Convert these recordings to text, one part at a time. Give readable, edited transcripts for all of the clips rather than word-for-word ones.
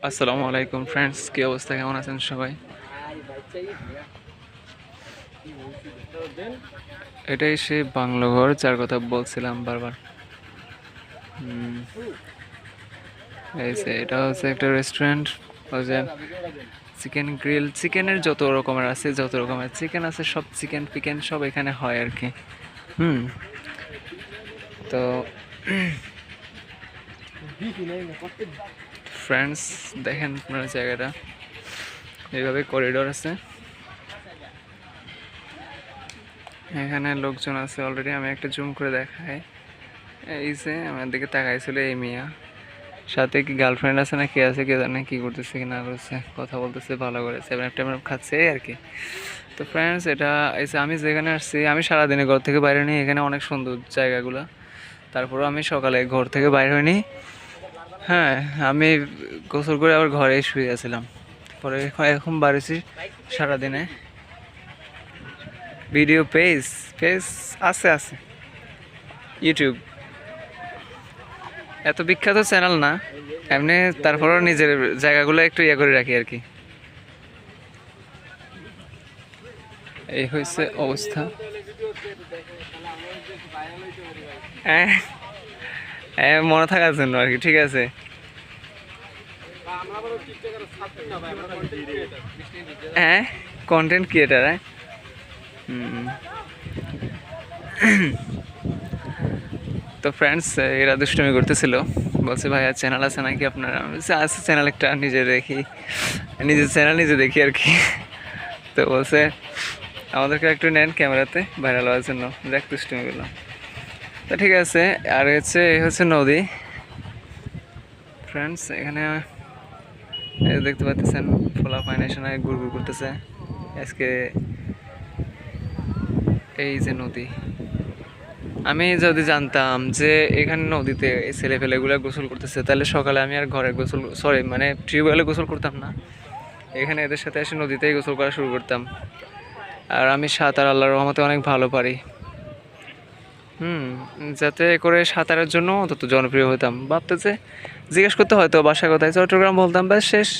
আসসালামু আলাইকুম ফ্রেন্ডস, কি অবস্থা, কেমন আছেন সবাই? এটাই সেই বাংলো ঘর যার কথা বলছিলাম বারবার। হুম, এই যে এটা হচ্ছে একটা রেস্টুরেন্ট। যে চিকেন গ্রিল, চিকেনের যত রকমের আছে, যত রকমের চিকেন আছে সব চিকেন পিকেন সব এখানে হয় আর কি। হুম, তো ফ্রেন্ডস দেখেন আপনারা জায়গাটা, এইভাবে করিডোর আছে, এখানে লোকজন আছে অলরেডি। আমি একটা জুম করে দেখাই। এই যে আমার দিকে তাকাইছিল এই মিয়া, সাথে কি গার্লফ্রেন্ড আছে না কে আছে কে জানে, কি করতেছে কি না করতেছে, কথা বলতেছে ভালো করে, সেভেন টেভেন খাচ্ছে এই আর কি। তো ফ্রেন্ডস এটা এই যে আমি যেখানে আসছি, আমি সারাদিনে ঘর থেকে বাইরে নিই, এখানে অনেক সুন্দর জায়গাগুলো। তারপরেও আমি সকালে ঘর থেকে বাইরে হইনি। হ্যাঁ, আমি গোসল করে আবার ঘরে শুয়ে আছিলাম, পরে এখন বাড়িছি সারাদিনে। ভিডিও পেজ পেজ আছে আছে ইউটিউব, এত বিখ্যাত চ্যানেল না এমনি, তারপরেও নিজের জায়গাগুলো একটু ইয়ে করে রাখি আর কি। এই হয়েছে অবস্থা। হ্যাঁ হ্যাঁ, মনে থাকার জন্য আর কি, ঠিক আছে। হ্যাঁ, কন্টেন্ট ক্রিয়েটার। হ্যাঁ, তো ফ্রেন্ডস এরা দুষ্টুমি করতেছিল, বলছে ভাইয়া চ্যানেল আছে নাকি আপনার? আমি বলছি আছে চ্যানেল একটা, নিজে দেখি, নিজের চ্যানেল নিজে দেখি আর কি। তো বলছে আমাদেরকে একটু নেন ক্যামেরাতে ভাইরাল হওয়ার জন্য, দেখ দুষ্টুমি করলাম। তো ঠিক আছে। আর হচ্ছে এই হচ্ছে নদী ফ্রেন্ডস, এখানে দেখতে পাচ্ছেন ফোলা ফাইনেশনে ঘুর ঘুর করতেছে আজকে। এই যে নদী, আমি যদি জানতাম যে এখানে নদীতে এই ছেলে ফেলেগুলো গোসল করতেছে, তাহলে সকালে আমি আর ঘরে গোসল, সরি মানে টিউবওয়েলে গোসল করতাম না, এখানে এদের সাথে এসে নদীতেই গোসল করা শুরু করতাম। আর আমি সাঁতার আল্লাহর রহমতে অনেক ভালো পারি। যাতে করে সাঁতারের জন্য অন্তত জনপ্রিয় হতাম, ভাবতেছে জিজ্ঞেস করতে হয়তো বাসা কোথায়, চট্টগ্রাম বলতাম, ব্যাস শেষ।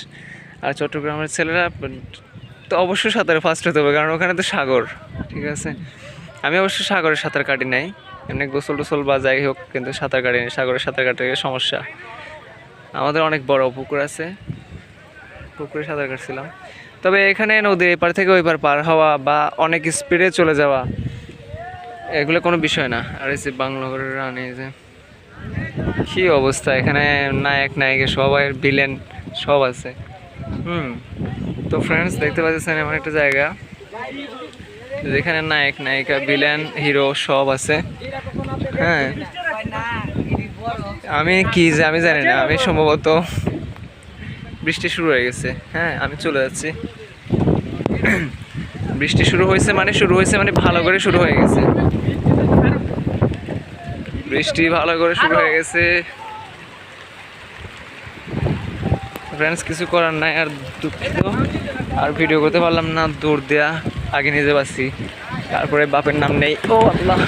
আর চট্টগ্রামের ছেলেরা তো অবশ্যই সাঁতারে ফার্স্ট হতে হবে, কারণ ওখানে তো সাগর, ঠিক আছে। আমি অবশ্য সাগরে সাঁতার কাটি নাই, এমনি গোসল টোসল বা যাই হোক, কিন্তু সাঁতার কাটি নাই, সাগরে সাঁতার কাটতে গেলে সমস্যা। আমাদের অনেক বড় পুকুর আছে, পুকুরে সাঁতার কাটছিলাম। তবে এখানে নদীর এপার থেকে ওই পার পার হওয়া বা অনেক স্পিডে চলে যাওয়া এগুলো কোনো বিষয় না। আর এই যে বাংলাঘরের রানী, যে কী অবস্থা, এখানে নায়ক নায়িকা সবাই, ভিলেন সব আছে। তো ফ্রেন্ডস দেখতে পাচ্ছেন এমন একটা জায়গা যেখানে নায়ক নায়িকা ভিলেন হিরো সব আছে। হ্যাঁ, আমি কি যে আমি জানি না, আমি সম্ভবত বৃষ্টি শুরু হয়ে গেছে। হ্যাঁ, আমি চলে যাচ্ছি। বৃষ্টি শুরু হয়েছে মানে ভালো করে শুরু হয়ে গেছে, বৃষ্টি ভালো করে শুরু হয়ে গেছে ফ্রেন্ডস, কিছু করার নাই। আর দুঃখিত, আর ভিডিও করতে পারলাম না, দূর দেয়া আগে নিজে পাচ্ছি, তারপরে বাপের নাম নেই। ও আল্লাহ।